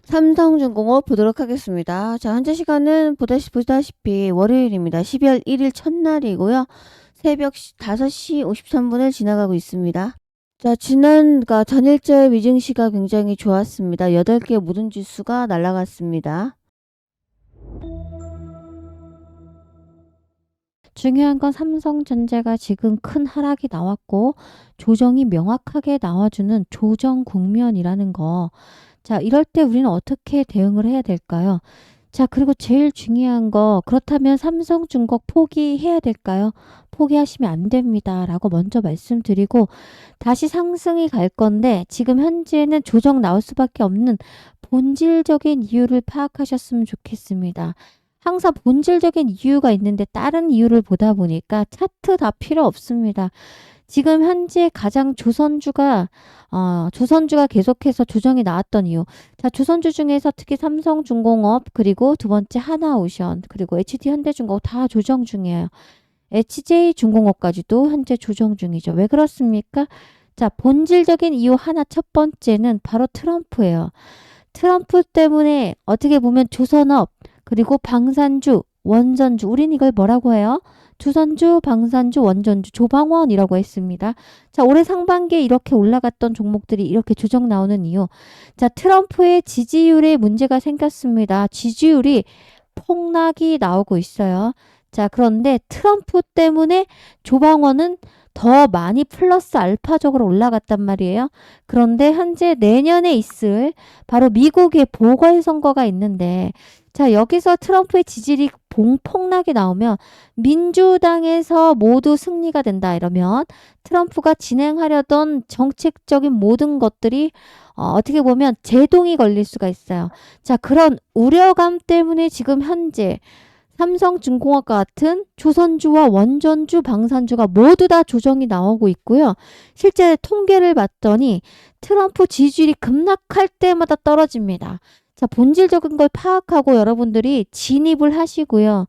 삼성중공업 보도록 하겠습니다. 자, 현재 시간은 보다시피 월요일입니다. 12월 1일 첫날이고요. 새벽 5시 53분을 지나가고 있습니다. 자, 전일제 위증시가 굉장히 좋았습니다. 8개 모든 지수가 날아갔습니다. 중요한 건 삼성전자가 지금 큰 하락이 나왔고 조정이 명확하게 나와주는 조정 국면이라는 거. 자, 이럴 때 우리는 어떻게 대응을 해야 될까요? 자, 그리고 제일 중요한 거, 그렇다면 삼성중공 포기해야 될까요? 포기하시면 안 됩니다. 라고 먼저 말씀드리고, 다시 상승이 갈 건데, 지금 현재는 조정 나올 수밖에 없는 본질적인 이유를 파악하셨으면 좋겠습니다. 항상 본질적인 이유가 있는데 다른 이유를 보다 보니까 차트 다 필요 없습니다. 지금 현재 가장 조선주가 계속해서 조정이 나왔던 이유. 자, 조선주 중에서 특히 삼성중공업, 그리고 두 번째 하나오션, 그리고 HD현대중공업 다 조정 중이에요. HJ중공업까지도 현재 조정 중이죠. 왜 그렇습니까? 자, 본질적인 이유 하나, 첫 번째는 바로 트럼프예요. 트럼프 때문에 어떻게 보면 조선업, 그리고 방산주, 원전주, 우린 이걸 뭐라고 해요? 조선주, 방산주, 원전주, 조방원이라고 했습니다. 자, 올해 상반기에 이렇게 올라갔던 종목들이 이렇게 조정 나오는 이유. 자, 트럼프의 지지율에 문제가 생겼습니다. 지지율이 폭락이 나오고 있어요. 자, 그런데 트럼프 때문에 조방원은 더 많이 플러스 알파적으로 올라갔단 말이에요. 그런데 현재 내년에 있을 바로 미국의 보궐선거가 있는데, 자, 여기서 트럼프의 지지율이 폭락이 나오면 민주당에서 모두 승리가 된다 이러면 트럼프가 진행하려던 정책적인 모든 것들이 어떻게 보면 제동이 걸릴 수가 있어요. 자, 그런 우려감 때문에 지금 현재 삼성중공업과 같은 조선주와 원전주, 방산주가 모두 다 조정이 나오고 있고요. 실제 통계를 봤더니 트럼프 지지율이 급락할 때마다 떨어집니다. 자, 본질적인 걸 파악하고 여러분들이 진입을 하시고요.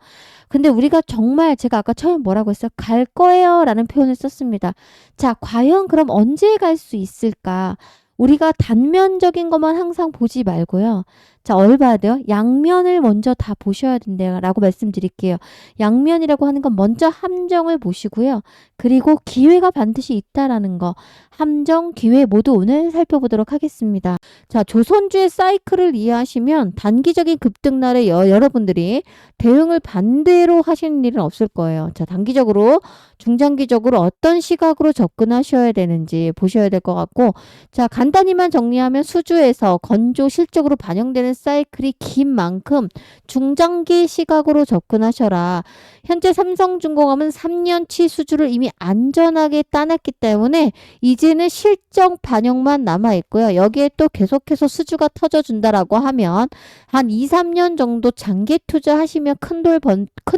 근데 우리가 정말 제가 아까 처음에 뭐라고 했어요? 갈 거예요 라는 표현을 썼습니다. 자, 과연 그럼 언제 갈 수 있을까? 우리가 단면적인 것만 항상 보지 말고요. 자, 얼바드요? 양면을 먼저 다 보셔야 된대요. 라고 말씀드릴게요. 양면이라고 하는 건 먼저 함정을 보시고요. 그리고 기회가 반드시 있다라는 거. 함정, 기회 모두 오늘 살펴보도록 하겠습니다. 자, 조선주의 사이클을 이해하시면 단기적인 급등날에 여러분들이 대응을 반대로 하시는 일은 없을 거예요. 자, 단기적으로, 중장기적으로 어떤 시각으로 접근하셔야 되는지 보셔야 될 것 같고, 자, 간단히만 정리하면 수주에서 건조 실적으로 반영되는 사이클이 긴 만큼 중장기 시각으로 접근하셔라. 현재 삼성중공업은 3년치 수주를 이미 안전하게 따냈기 때문에 이제는 실적 반영만 남아있고요. 여기에 또 계속해서 수주가 터져준다라고 하면 한 2, 3년 정도 장기 투자하시면 큰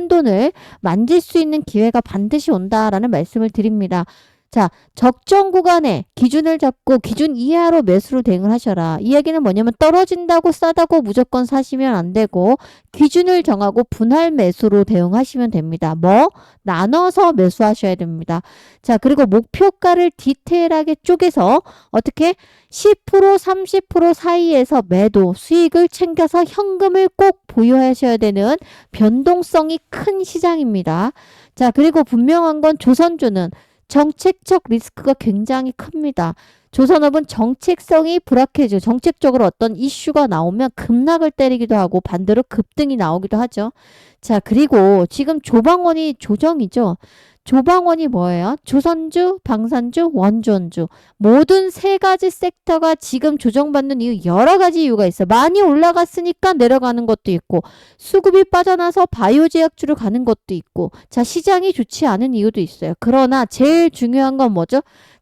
돈을 만질 수 있는 기회가 반드시 온다라는 말씀을 드립니다. 자, 적정 구간에 기준을 잡고 기준 이하로 매수로 대응을 하셔라. 이 얘기는 뭐냐면 떨어진다고 싸다고 무조건 사시면 안 되고 기준을 정하고 분할 매수로 대응하시면 됩니다. 뭐? 나눠서 매수하셔야 됩니다. 자, 그리고 목표가를 디테일하게 쪼개서 어떻게 10% 30% 사이에서 매도 수익을 챙겨서 현금을 꼭 보유하셔야 되는 변동성이 큰 시장입니다. 자, 그리고 분명한 건 조선주는 정책적 리스크가 굉장히 큽니다. 조선업은 정책성이 불확해져 정책적으로 어떤 이슈가 나오면 급락을 때리기도 하고 반대로 급등이 나오기도 하죠. 자, 그리고 지금 조방원이 조정이죠. 조방원이 뭐예요? 조선주, 방산주, 원전주 모든 세 가지 섹터가 지금 조정받는 이유 여러 가지 이유가 있어요. 많이 올라갔으니까 내려가는 것도 있고 수급이 빠져나서 바이오제약주로 가는 것도 있고 자, 시장이 좋지 않은 이유도 있어요. 그러나 제일 중요한 건 뭐죠?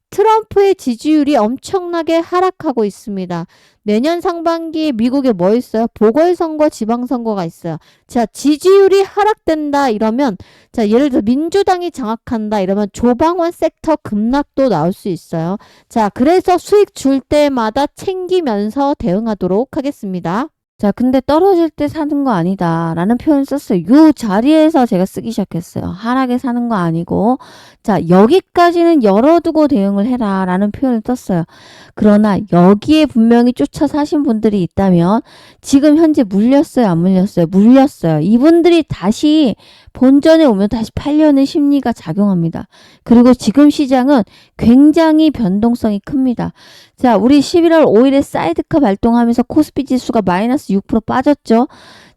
트럼프의 지지율이 엄청나게 하락하고 있습니다. 내년 상반기에 미국에 뭐 있어요? 보궐선거, 지방선거가 있어요. 자, 지지율이 하락된다 이러면 자, 예를 들어 민주당이 장악한다 이러면 조방원 섹터 급락도 나올 수 있어요. 자, 그래서 수익 줄 때마다 챙기면서 대응하도록 하겠습니다. 자, 근데 떨어질 때 사는 거 아니다 라는 표현을 썼어요. 요 자리에서 제가 쓰기 시작했어요. 하락에 사는 거 아니고, 자, 여기까지는 열어두고 대응을 해라 라는 표현을 썼어요. 그러나 여기에 분명히 쫓아 사신 분들이 있다면 지금 현재 물렸어요, 안 물렸어요? 물렸어요. 이분들이 다시 본전에 오면 다시 팔려는 심리가 작용합니다. 그리고 지금 시장은 굉장히 변동성이 큽니다. 자, 우리 11월 5일에 사이드카 발동하면서 코스피 지수가 마이너스 6% 빠졌죠.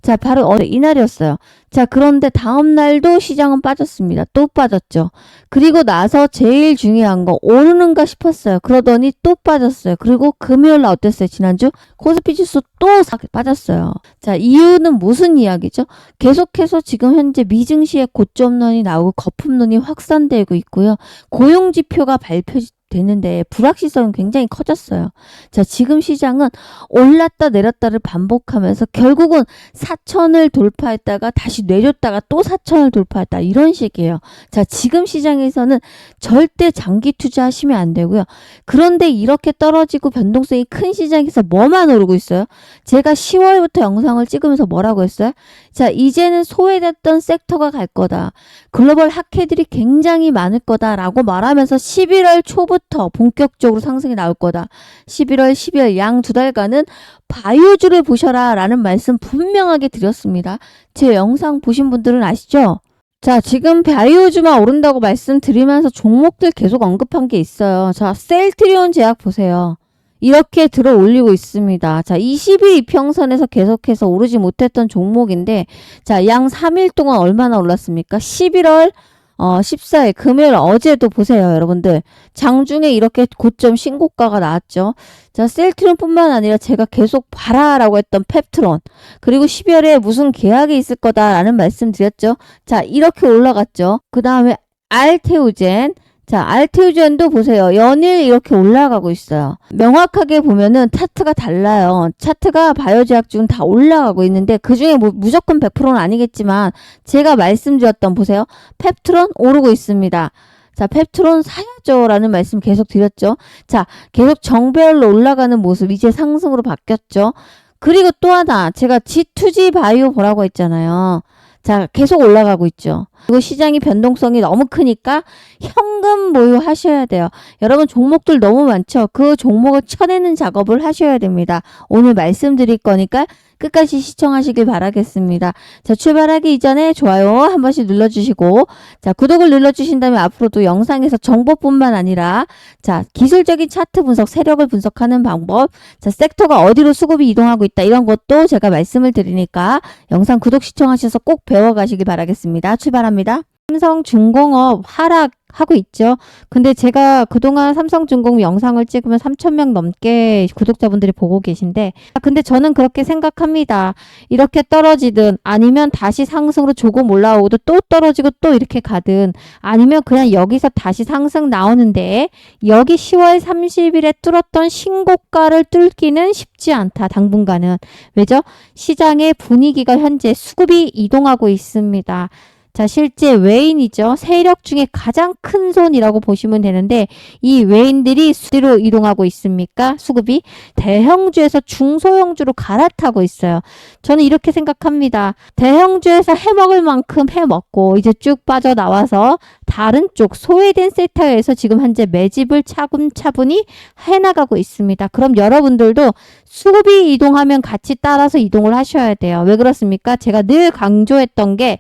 자, 바로 이날이었어요. 자, 그런데 다음 날도 시장은 빠졌습니다. 또 빠졌죠. 그리고 나서 제일 중요한 거 오르는가 싶었어요. 그러더니 또 빠졌어요. 그리고 금요일 날 어땠어요? 지난주 코스피 지수 또 빠졌어요. 자, 이유는 무슨 이야기죠? 계속해서 지금 현재 미증시의 고점론이 나오고 거품론이 확산되고 있고요. 고용지표가 발표되는데 불확실성은 굉장히 커졌어요. 자, 지금 시장은 올랐다 내렸다를 반복하면서 결국은 4천을 돌파했다가 다시 내렸다가 또 4천을 돌파했다 이런 식이에요. 자, 지금 시장에서는 절대 장기 투자하시면 안 되고요. 그런데 이렇게 떨어지고 변동성이 큰 시장에서 뭐만 오르고 있어요? 제가 10월부터 영상을 찍으면서 뭐라고 했어요? 자, 이제는 소외됐던 섹터가 갈 거다. 글로벌 학회들이 굉장히 많을 거다라고 말하면서 11월 초부터 본격적으로 상승이 나올 거다. 11월, 12월 양 두 달간은 바이오주를 보셔라 라는 말씀 분명하게 드렸습니다. 제 영상 보신 분들은 아시죠? 자, 지금 바이오주만 오른다고 말씀드리면서 종목들 계속 언급한 게 있어요. 자, 셀트리온 제약 보세요. 이렇게 들어 올리고 있습니다. 자, 20일 이평선에서 계속해서 오르지 못했던 종목인데, 자, 양 3일 동안 얼마나 올랐습니까? 11월 14일 금요일 어제도 보세요, 여러분들. 장중에 이렇게 고점 신고가가 나왔죠. 자, 셀트론뿐만 아니라 제가 계속 봐라라고 했던 펩트론. 그리고 12월에 무슨 계약이 있을 거다라는 말씀 드렸죠. 자, 이렇게 올라갔죠. 그 다음에 알테오젠. 자, 알테오젠도 보세요. 연일 이렇게 올라가고 있어요. 명확하게 보면은 차트가 달라요. 차트가 바이오제약 중은 다 올라가고 있는데 그중에 뭐 무조건 100%는 아니겠지만 제가 말씀드렸던 보세요. 펩트론 오르고 있습니다. 자, 펩트론 사야죠 라는 말씀 계속 드렸죠. 자, 계속 정배열로 올라가는 모습 이제 상승으로 바뀌었죠. 그리고 또 하나 제가 G2G 바이오 보라고 했잖아요. 자, 계속 올라가고 있죠. 그리고 시장이 변동성이 너무 크니까 현금 보유하셔야 돼요. 여러분 종목들 너무 많죠. 그 종목을 쳐내는 작업을 하셔야 됩니다. 오늘 말씀드릴 거니까 끝까지 시청하시길 바라겠습니다. 자, 출발하기 이전에 좋아요 한 번씩 눌러주시고, 자, 구독을 눌러주신다면 앞으로도 영상에서 정보뿐만 아니라, 자, 기술적인 차트 분석, 세력을 분석하는 방법, 자, 섹터가 어디로 수급이 이동하고 있다 이런 것도 제가 말씀을 드리니까 영상 구독 시청하셔서 꼭 배워가시길 바라겠습니다. 출발합니다. 삼성중공업 하락하고 있죠. 근데 제가 그동안 삼성중공업 영상을 찍으면 3,000명 넘게 구독자분들이 보고 계신데, 근데 저는 그렇게 생각합니다. 이렇게 떨어지든 아니면 다시 상승으로 조금 올라오고도 또 떨어지고 또 이렇게 가든 아니면 그냥 여기서 다시 상승 나오는데 여기 10월 30일에 뚫었던 신고가를 뚫기는 쉽지 않다. 당분간은. 왜죠? 시장의 분위기가 현재 수급이 이동하고 있습니다. 자, 실제 외인이죠. 세력 중에 가장 큰 손이라고 보시면 되는데 이 외인들이 어디로 이동하고 있습니까? 수급이 대형주에서 중소형주로 갈아타고 있어요. 저는 이렇게 생각합니다. 대형주에서 해먹을 만큼 해먹고 이제 쭉 빠져나와서 다른 쪽 소외된 섹터에서 지금 현재 매집을 차분차분히 해나가고 있습니다. 그럼 여러분들도 수급이 이동하면 같이 따라서 이동을 하셔야 돼요. 왜 그렇습니까? 제가 늘 강조했던 게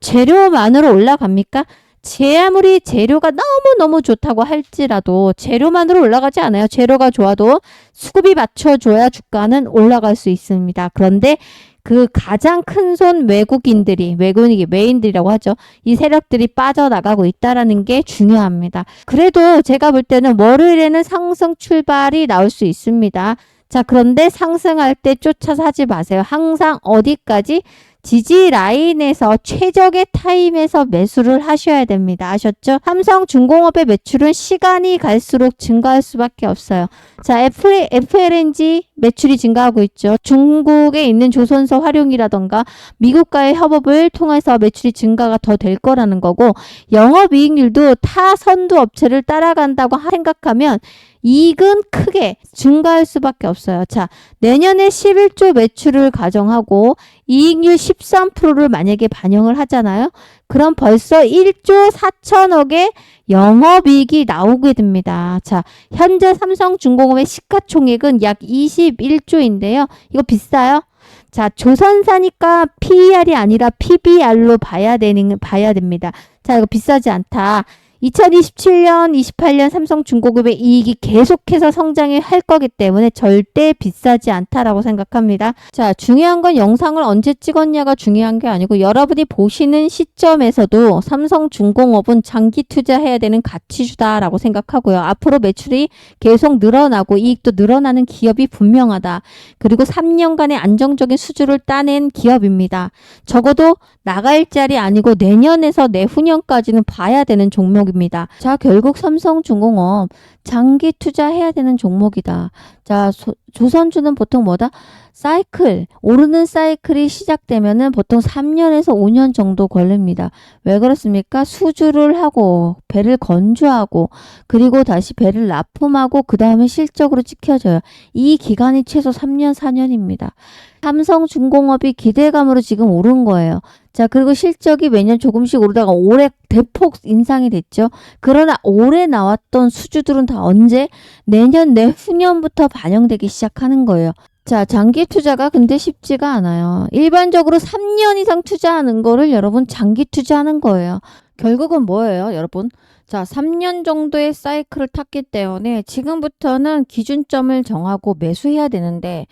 재료만으로 올라갑니까? 제 아무리 재료가 너무너무 좋다고 할지라도 재료만으로 올라가지 않아요. 재료가 좋아도 수급이 맞춰줘야 주가는 올라갈 수 있습니다. 그런데 그 가장 큰 손 외인들이라고 하죠. 이 세력들이 빠져나가고 있다라는 게 중요합니다. 그래도 제가 볼 때는 월요일에는 상승 출발이 나올 수 있습니다. 자, 그런데 상승할 때 쫓아 사지 마세요. 항상 어디까지? 지지 라인에서 최적의 타임에서 매수를 하셔야 됩니다. 아셨죠? 삼성중공업의 매출은 시간이 갈수록 증가할 수밖에 없어요. 자, FLNG 매출이 증가하고 있죠. 중국에 있는 조선소 활용이라던가 미국과의 협업을 통해서 매출이 증가가 더 될 거라는 거고 영업이익률도 타 선두 업체를 따라간다고 생각하면 이익은 크게 증가할 수밖에 없어요. 자, 내년에 11조 매출을 가정하고 이익률 13%를 만약에 반영을 하잖아요. 그럼 벌써 1조 4천억의 영업이익이 나오게 됩니다. 자, 현재 삼성중공업의 시가총액은 약 21조인데요. 이거 비싸요? 자, 조선사니까 PER이 아니라 PBR로 봐야 됩니다. 자, 이거 비싸지 않다. 2027년, 28년 삼성중공업의 이익이 계속해서 성장을 할 거기 때문에 절대 비싸지 않다라고 생각합니다. 자, 중요한 건 영상을 언제 찍었냐가 중요한 게 아니고 여러분이 보시는 시점에서도 삼성중공업은 장기 투자해야 되는 가치주다라고 생각하고요. 앞으로 매출이 계속 늘어나고 이익도 늘어나는 기업이 분명하다. 그리고 3년간의 안정적인 수주를 따낸 기업입니다. 적어도 나갈 자리 아니고 내년에서 내후년까지는 봐야 되는 종목입니다. 자, 결국 삼성중공업 장기 투자해야 되는 종목이다. 자, 조선주는 보통 뭐다? 사이클, 오르는 사이클이 시작되면은 보통 3년에서 5년 정도 걸립니다. 왜 그렇습니까? 수주를 하고 배를 건조하고 그리고 다시 배를 납품하고 그 다음에 실적으로 찍혀져요. 이 기간이 최소 3년, 4년입니다. 삼성중공업이 기대감으로 지금 오른 거예요. 자, 그리고 실적이 매년 조금씩 오르다가 올해 대폭 인상이 됐죠. 그러나 올해 나왔던 수주들은 다 언제? 내년, 내후년부터 반영되기 시작하는 거예요. 자, 장기 투자가 근데 쉽지가 않아요. 일반적으로 3년 이상 투자하는 거를 여러분 장기 투자하는 거예요. 결국은 뭐예요, 여러분? 자, 3년 정도의 사이클을 탔기 때문에 지금부터는 기준점을 정하고 매수해야 되는데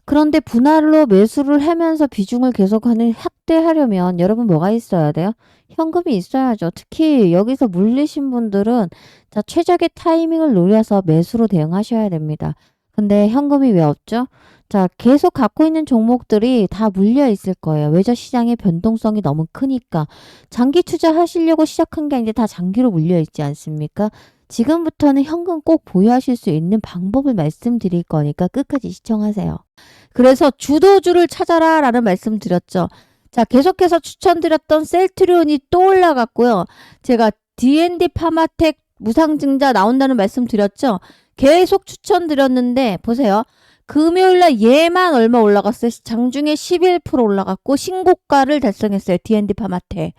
그런데 분할로 매수를 하면서 비중을 계속하는 확대하려면 여러분 뭐가 있어야 돼요? 현금이 있어야죠. 특히 여기서 물리신 분들은 자, 최적의 타이밍을 노려서 매수로 대응하셔야 됩니다. 근데 현금이 왜 없죠? 자, 계속 갖고 있는 종목들이 다 물려 있을 거예요. 외저 시장의 변동성이 너무 크니까. 장기 투자하시려고 시작한 게 아닌데 다 장기로 물려 있지 않습니까? 지금부터는 현금 꼭 보유하실 수 있는 방법을 말씀드릴 거니까 끝까지 시청하세요. 그래서 주도주를 찾아라 라는 말씀 드렸죠. 자, 계속해서 추천드렸던 셀트리온이 또 올라갔고요. 제가 D&D 파마텍 무상증자 나온다는 말씀 드렸죠. 계속 추천드렸는데 보세요. 금요일날 얘만 얼마 올라갔어요. 장중에 11% 올라갔고 신고가를 달성했어요. D&D 파마텍.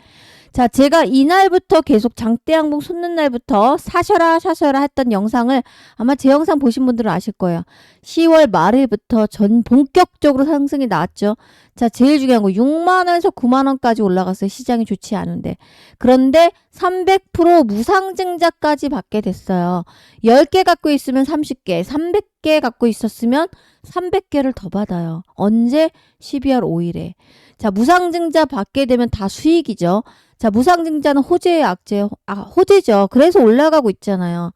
자, 제가 이날부터 계속 장대양봉 솟는 날부터 사셔라 했던 영상을 아마 제 영상 보신 분들은 아실 거예요. 10월 말일부터 전 본격적으로 상승이 나왔죠. 자, 제일 중요한 거 6만원에서 9만원까지 올라갔어요. 시장이 좋지 않은데. 그런데 300% 무상증자까지 받게 됐어요. 10개 갖고 있으면 30개, 300개 갖고 있었으면 300개를 더 받아요. 언제? 12월 5일에. 자, 무상증자 받게 되면 다 수익이죠. 자, 무상증자는 호재의 악재, 호재죠. 그래서 올라가고 있잖아요.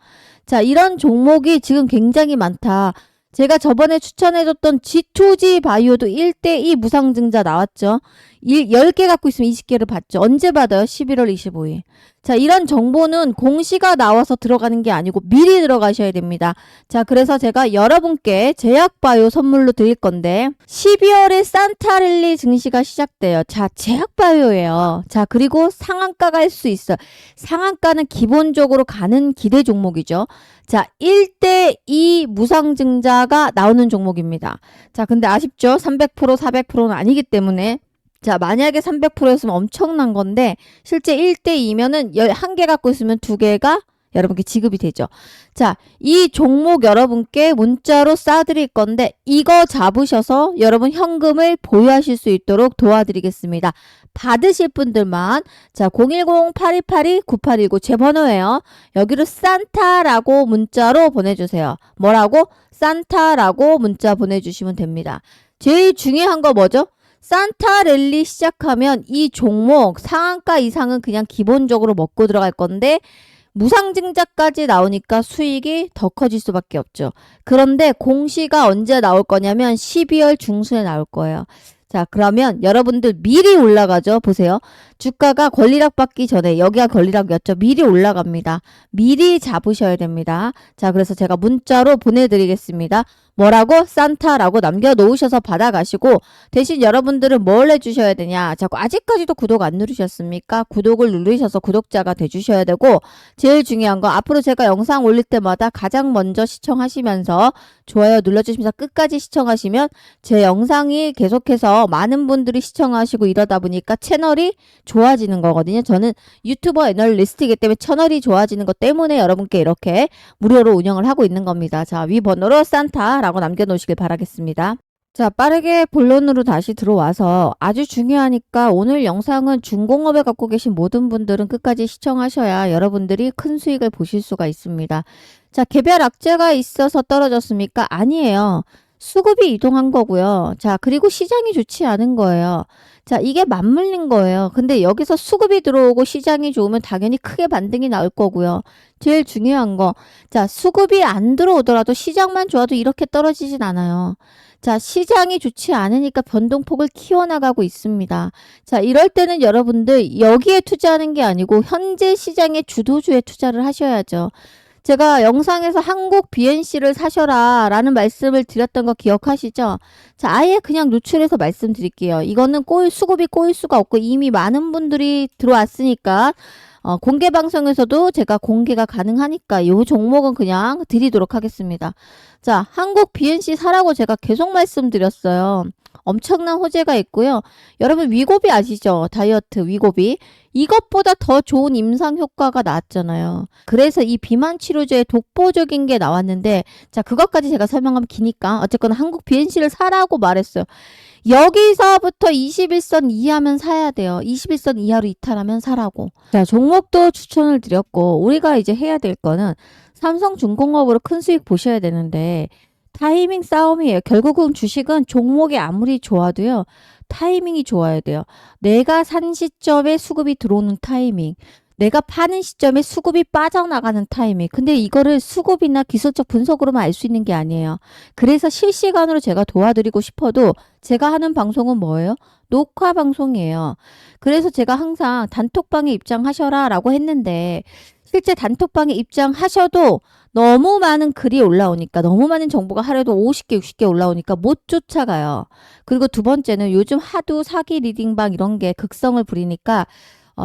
자, 이런 종목이 지금 굉장히 많다. 제가 저번에 추천해줬던 G2G 바이오도 1대2 무상증자 나왔죠. 10개 갖고 있으면 20개를 받죠. 언제 받아요? 11월 25일. 자, 이런 정보는 공시가 나와서 들어가는 게 아니고 미리 들어가셔야 됩니다. 자, 그래서 제가 여러분께 제약바이오 선물로 드릴 건데 12월에 산타랠리 증시가 시작돼요. 자, 제약바이오예요. 자, 그리고 상한가가 할 수 있어요. 상한가는 기본적으로 가는 기대 종목이죠. 자, 1대2 무상증자가 나오는 종목입니다. 자, 근데 아쉽죠? 300%, 400%는 아니기 때문에 자, 만약에 300%였으면 엄청난 건데 실제 1대2면은 1개 갖고 있으면 2개가 여러분께 지급이 되죠. 자, 이 종목 여러분께 문자로 쏴드릴 건데 이거 잡으셔서 여러분 현금을 보유하실 수 있도록 도와드리겠습니다. 받으실 분들만 자 010-8282-9819 제 번호예요. 여기로 산타라고 문자로 보내주세요. 뭐라고? 산타라고 문자 보내주시면 됩니다. 제일 중요한 거 뭐죠? 산타랠리 시작하면 이 종목 상한가 이상은 그냥 기본적으로 먹고 들어갈 건데 무상증자까지 나오니까 수익이 더 커질 수밖에 없죠. 그런데 공시가 언제 나올 거냐면 12월 중순에 나올 거예요. 자, 그러면 여러분들 미리 올라가죠. 보세요. 주가가 권리락 받기 전에 여기가 권리락이었죠. 미리 올라갑니다. 미리 잡으셔야 됩니다. 자, 그래서 제가 문자로 보내드리겠습니다. 뭐라고? 산타라고 남겨놓으셔서 받아가시고 대신 여러분들은 뭘 해주셔야 되냐? 자꾸 아직까지도 구독 안 누르셨습니까? 구독을 누르셔서 구독자가 돼주셔야 되고 제일 중요한 거 앞으로 제가 영상 올릴 때마다 가장 먼저 시청하시면서 좋아요 눌러주시면서 끝까지 시청하시면 제 영상이 계속해서 많은 분들이 시청하시고 이러다 보니까 채널이 좋아지는 거거든요. 저는 유튜버 애널리스트이기 때문에 채널이 좋아지는 것 때문에 여러분께 이렇게 무료로 운영을 하고 있는 겁니다. 자, 위 번호로 산타라고 남겨놓으시길 바라겠습니다. 자, 빠르게 본론으로 다시 들어와서 아주 중요하니까 오늘 영상은 중공업에 갖고 계신 모든 분들은 끝까지 시청하셔야 여러분들이 큰 수익을 보실 수가 있습니다. 자, 개별 악재가 있어서 떨어졌습니까? 아니에요. 수급이 이동한 거고요. 자, 그리고 시장이 좋지 않은 거예요. 자, 이게 맞물린 거예요. 근데 여기서 수급이 들어오고 시장이 좋으면 당연히 크게 반등이 나올 거고요. 제일 중요한 거. 자, 수급이 안 들어오더라도 시장만 좋아도 이렇게 떨어지진 않아요. 자, 시장이 좋지 않으니까 변동폭을 키워나가고 있습니다. 자, 이럴 때는 여러분들 여기에 투자하는 게 아니고 현재 시장의 주도주에 투자를 하셔야죠. 제가 영상에서 한국 BNC를 사셔라 라는 말씀을 드렸던 거 기억하시죠? 자, 아예 그냥 노출해서 말씀드릴게요. 이거는 수급이 꼬일 수가 없고 이미 많은 분들이 들어왔으니까 공개 방송에서도 제가 공개가 가능하니까 이 종목은 그냥 드리도록 하겠습니다. 자, 한국 BNC 사라고 제가 계속 말씀드렸어요. 엄청난 호재가 있고요. 여러분 위고비 아시죠? 다이어트 위고비. 이것보다 더 좋은 임상 효과가 나왔잖아요. 그래서 이 비만 치료제의 독보적인 게 나왔는데 자, 그것까지 제가 설명하면 기니까 어쨌거나 한국 BNC를 사라고 말했어요. 여기서부터 21선 이하면 사야 돼요. 21선 이하로 이탈하면 사라고. 자, 종목도 추천을 드렸고 우리가 이제 해야 될 거는 삼성중공업으로 큰 수익 보셔야 되는데 타이밍 싸움이에요. 결국은 주식은 종목이 아무리 좋아도요. 타이밍이 좋아야 돼요. 내가 산 시점에 수급이 들어오는 타이밍. 내가 파는 시점에 수급이 빠져나가는 타이밍. 근데 이거를 수급이나 기술적 분석으로만 알 수 있는 게 아니에요. 그래서 실시간으로 제가 도와드리고 싶어도 제가 하는 방송은 뭐예요? 녹화 방송이에요. 그래서 제가 항상 단톡방에 입장하셔라 라고 했는데 실제 단톡방에 입장하셔도 너무 많은 글이 올라오니까 너무 많은 정보가 하루에도 50개, 60개 올라오니까 못 쫓아가요. 그리고 두 번째는 요즘 하도 사기 리딩방 이런 게 극성을 부리니까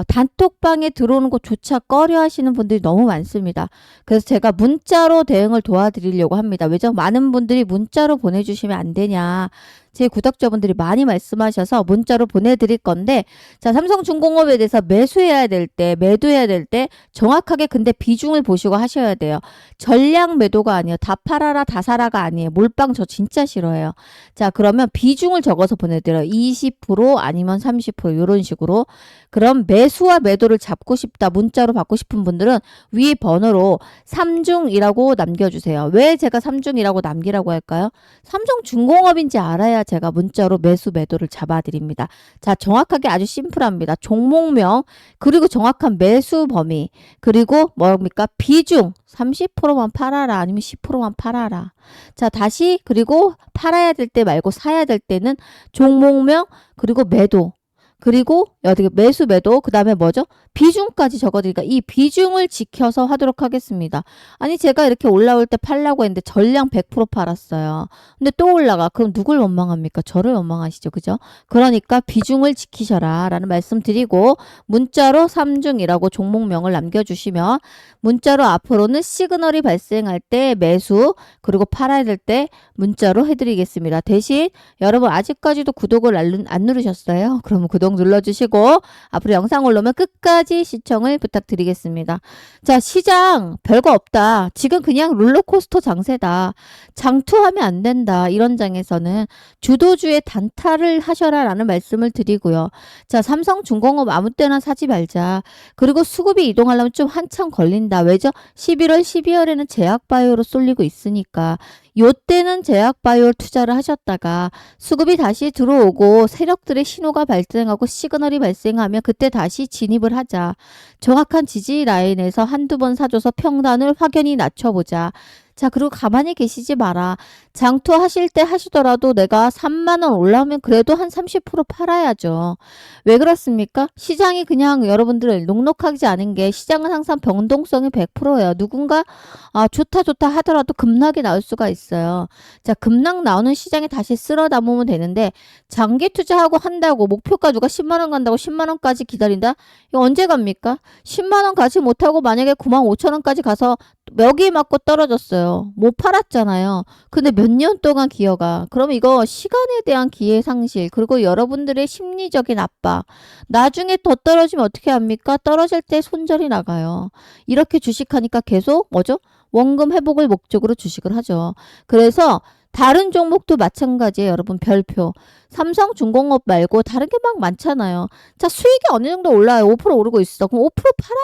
단톡방에 들어오는 것조차 꺼려 하시는 분들이 너무 많습니다. 그래서 제가 문자로 대응을 도와드리려고 합니다. 왜죠? 많은 분들이 문자로 보내주시면 안 되냐. 제 구독자분들이 많이 말씀하셔서 문자로 보내드릴 건데 자, 삼성중공업에 대해서 매수해야 될 때, 매도해야 될 때 정확하게 근데 비중을 보시고 하셔야 돼요. 전량 매도가 아니에요. 다 팔아라, 다 사라가 아니에요. 몰빵 저 진짜 싫어해요. 자, 그러면 비중을 적어서 보내드려요. 20% 아니면 30% 이런 식으로. 그럼 매수와 매도를 잡고 싶다, 문자로 받고 싶은 분들은 위 번호로 3중이라고 남겨주세요. 왜 제가 3중이라고 남기라고 할까요? 삼성중공업인지 알아야 제가 문자로 매수 매도를 잡아드립니다. 자, 정확하게 아주 심플합니다. 종목명 그리고 정확한 매수 범위 그리고 뭡니까? 비중 30%만 팔아라 아니면 10%만 팔아라. 자, 다시 그리고 팔아야 될 때 말고 사야 될 때는 종목명 그리고 매도 그리고 어떻게 매수 매도 그 다음에 뭐죠? 비중까지 적어드리니까 이 비중을 지켜서 하도록 하겠습니다. 아니 제가 이렇게 올라올 때 팔라고 했는데 전량 100% 팔았어요. 근데 또 올라가. 그럼 누굴 원망합니까? 저를 원망하시죠. 그죠? 그러니까 비중을 지키셔라 라는 말씀 드리고 문자로 3중이라고 종목명을 남겨주시면 문자로 앞으로는 시그널이 발생할 때 매수 그리고 팔아야 될 때 문자로 해드리겠습니다. 대신 여러분 아직까지도 구독을 안 누르셨어요? 그러면 구독 눌러주시고 앞으로 영상 올라오면 끝까지 시청을 부탁드리겠습니다. 자, 시장 별거 없다. 지금 그냥 롤러코스터 장세다. 장투하면 안 된다. 이런 장에서는 주도주의 단타를 하셔라 라는 말씀을 드리고요. 자, 삼성중공업 아무 때나 사지 말자. 그리고 수급이 이동하려면 좀 한참 걸린다. 왜죠? 11월, 12월에는 제약바이오로 쏠리고 있으니까 요때는 제약바이오 투자를 하셨다가 수급이 다시 들어오고 세력들의 신호가 발생하고 시그널이 발생하면 그때 다시 진입을 하자. 정확한 지지 라인에서 한두 번 사줘서 평단을 확연히 낮춰보자. 자, 그리고 가만히 계시지 마라. 장투하실 때 하시더라도 내가 3만 원 올라오면 그래도 한 30% 팔아야죠. 왜 그렇습니까? 시장이 그냥 여러분들 녹록하지 않은 게 시장은 항상 변동성이 100%예요. 누군가 좋다 좋다 하더라도 급락이 나올 수가 있어요. 자, 급락 나오는 시장에 다시 쓸어 담으면 되는데 장기 투자하고 한다고 목표가 누가 10만 원 간다고 10만 원까지 기다린다? 이거 언제 갑니까? 10만 원 가지 못하고 만약에 9만 5천 원까지 가서 멱이 맞고 떨어졌어요. 못 팔았잖아요. 근데 몇 년 동안 기어가. 그럼 이거 시간에 대한 기회 상실, 그리고 여러분들의 심리적인 압박. 나중에 더 떨어지면 어떻게 합니까? 떨어질 때 손절이 나가요. 이렇게 주식하니까 계속 뭐죠? 원금 회복을 목적으로 주식을 하죠. 그래서 다른 종목도 마찬가지예요. 여러분 별표. 삼성중공업 말고 다른 게 막 많잖아요. 자, 수익이 어느 정도 올라요. 5% 오르고 있어. 그럼 5%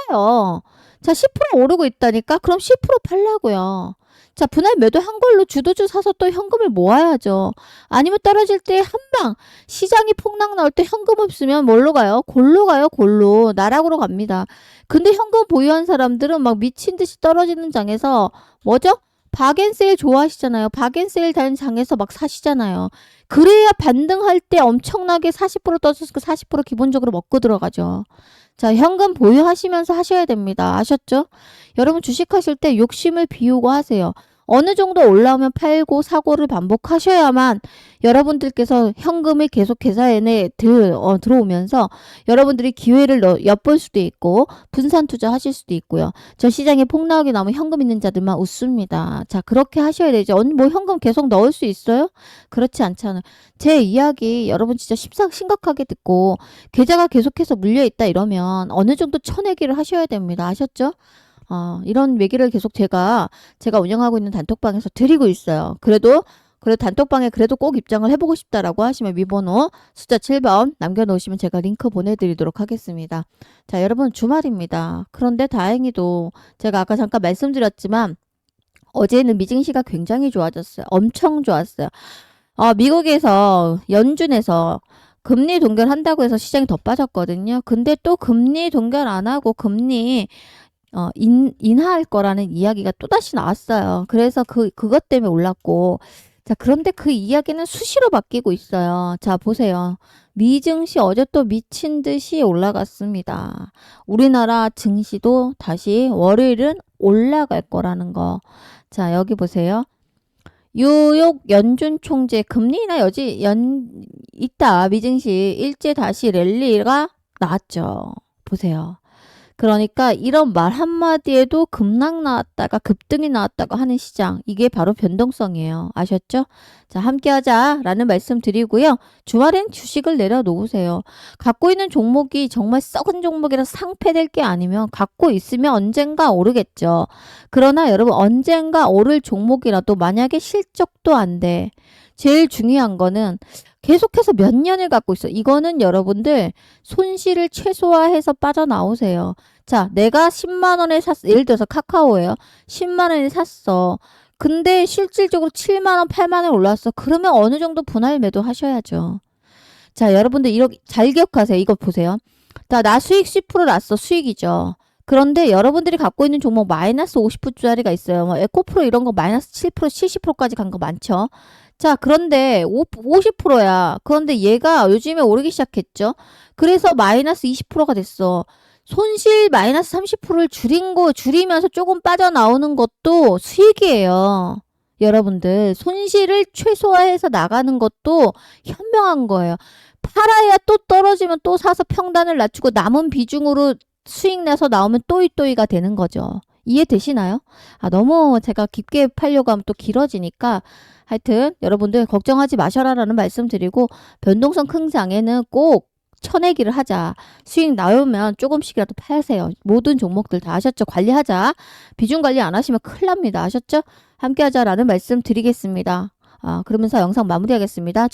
팔아요. 자, 10% 오르고 있다니까? 그럼 10% 팔라고요. 자, 분할 매도한 걸로 주도주 사서 또 현금을 모아야죠. 아니면 떨어질 때 한 방, 시장이 폭락 나올 때 현금 없으면 뭘로 가요? 골로 가요, 골로. 나락으로 갑니다. 근데 현금 보유한 사람들은 막 미친 듯이 떨어지는 장에서 뭐죠? 박앤세일 좋아하시잖아요. 박앤세일 다른 장에서 막 사시잖아요. 그래야 반등할 때 엄청나게 40% 떠서 40% 기본적으로 먹고 들어가죠. 자, 현금 보유하시면서 하셔야 됩니다. 아셨죠? 여러분 주식하실 때 욕심을 비우고 하세요. 어느 정도 올라오면 팔고 사고를 반복하셔야만 여러분들께서 현금이 계속 계좌에 들어오면서 여러분들이 기회를 엿볼 수도 있고 분산 투자하실 수도 있고요. 저 시장에 폭락이 나오면 현금 있는 자들만 웃습니다. 자, 그렇게 하셔야 되죠. 언니 뭐 현금 계속 넣을 수 있어요? 그렇지 않잖아요. 제 이야기 여러분 진짜 심각하게 듣고 계좌가 계속해서 물려있다 이러면 어느 정도 쳐내기를 하셔야 됩니다. 아셨죠? 이런 얘기를 계속 제가 운영하고 있는 단톡방에서 드리고 있어요. 그래도 단톡방에 그래도 꼭 입장을 해보고 싶다라고 하시면 위번호 숫자 7번 남겨놓으시면 제가 링크 보내드리도록 하겠습니다. 자, 여러분 주말입니다. 그런데 다행히도 제가 아까 잠깐 말씀드렸지만 어제는 미증시가 굉장히 좋아졌어요. 엄청 좋았어요. 미국에서 연준에서 금리 동결한다고 해서 시장이 더 빠졌거든요. 근데 또 금리 동결 안 하고 금리 인하할 거라는 이야기가 또다시 나왔어요. 그래서 그것 때문에 올랐고. 자, 그런데 그 이야기는 수시로 바뀌고 있어요. 자, 보세요. 미증시 어제 또 미친 듯이 올라갔습니다. 우리나라 증시도 다시 월요일은 올라갈 거라는 거. 자, 여기 보세요. 뉴욕 연준 총재 금리 인하 여지 있다. 미증시 일제 다시 랠리가 나왔죠. 보세요. 그러니까 이런 말 한마디에도 급락 나왔다가 급등이 나왔다가 하는 시장. 이게 바로 변동성이에요. 아셨죠? 자, 함께 하자라는 말씀 드리고요. 주말엔 주식을 내려놓으세요. 갖고 있는 종목이 정말 썩은 종목이라 상폐될 게 아니면 갖고 있으면 언젠가 오르겠죠. 그러나 여러분 언젠가 오를 종목이라도 만약에 실적도 안 돼. 제일 중요한 거는 계속해서 몇 년을 갖고 있어. 이거는 여러분들 손실을 최소화해서 빠져나오세요. 자, 내가 10만 원에 샀어. 예를 들어서 카카오예요. 10만 원에 샀어. 근데 실질적으로 7만 원, 8만 원 올랐어. 그러면 어느 정도 분할 매도 하셔야죠. 자, 여러분들 이렇게 잘 기억하세요. 이거 보세요. 나 수익 10% 났어. 수익이죠. 그런데 여러분들이 갖고 있는 종목 마이너스 50%짜리가 있어요. 뭐 에코프로 이런 거 마이너스 7%, 70%까지 간 거 많죠. 자, 그런데 50%야. 그런데 얘가 요즘에 오르기 시작했죠. 그래서 마이너스 20%가 됐어. 손실 마이너스 30%를 줄이면서 조금 빠져나오는 것도 수익이에요. 여러분들, 손실을 최소화해서 나가는 것도 현명한 거예요. 팔아야 또 떨어지면 또 사서 평단을 낮추고 남은 비중으로 수익 내서 나오면 또이또이가 되는 거죠. 이해되시나요? 너무 제가 깊게 팔려고 하면 또 길어지니까 하여튼 여러분들 걱정하지 마셔라라는 말씀 드리고 변동성 큰 장에는 꼭 쳐내기를 하자. 수익 나오면 조금씩이라도 파세요. 모든 종목들 다 아셨죠? 관리하자. 비중 관리 안 하시면 큰일 납니다. 아셨죠? 함께 하자라는 말씀 드리겠습니다. 그러면서 영상 마무리하겠습니다.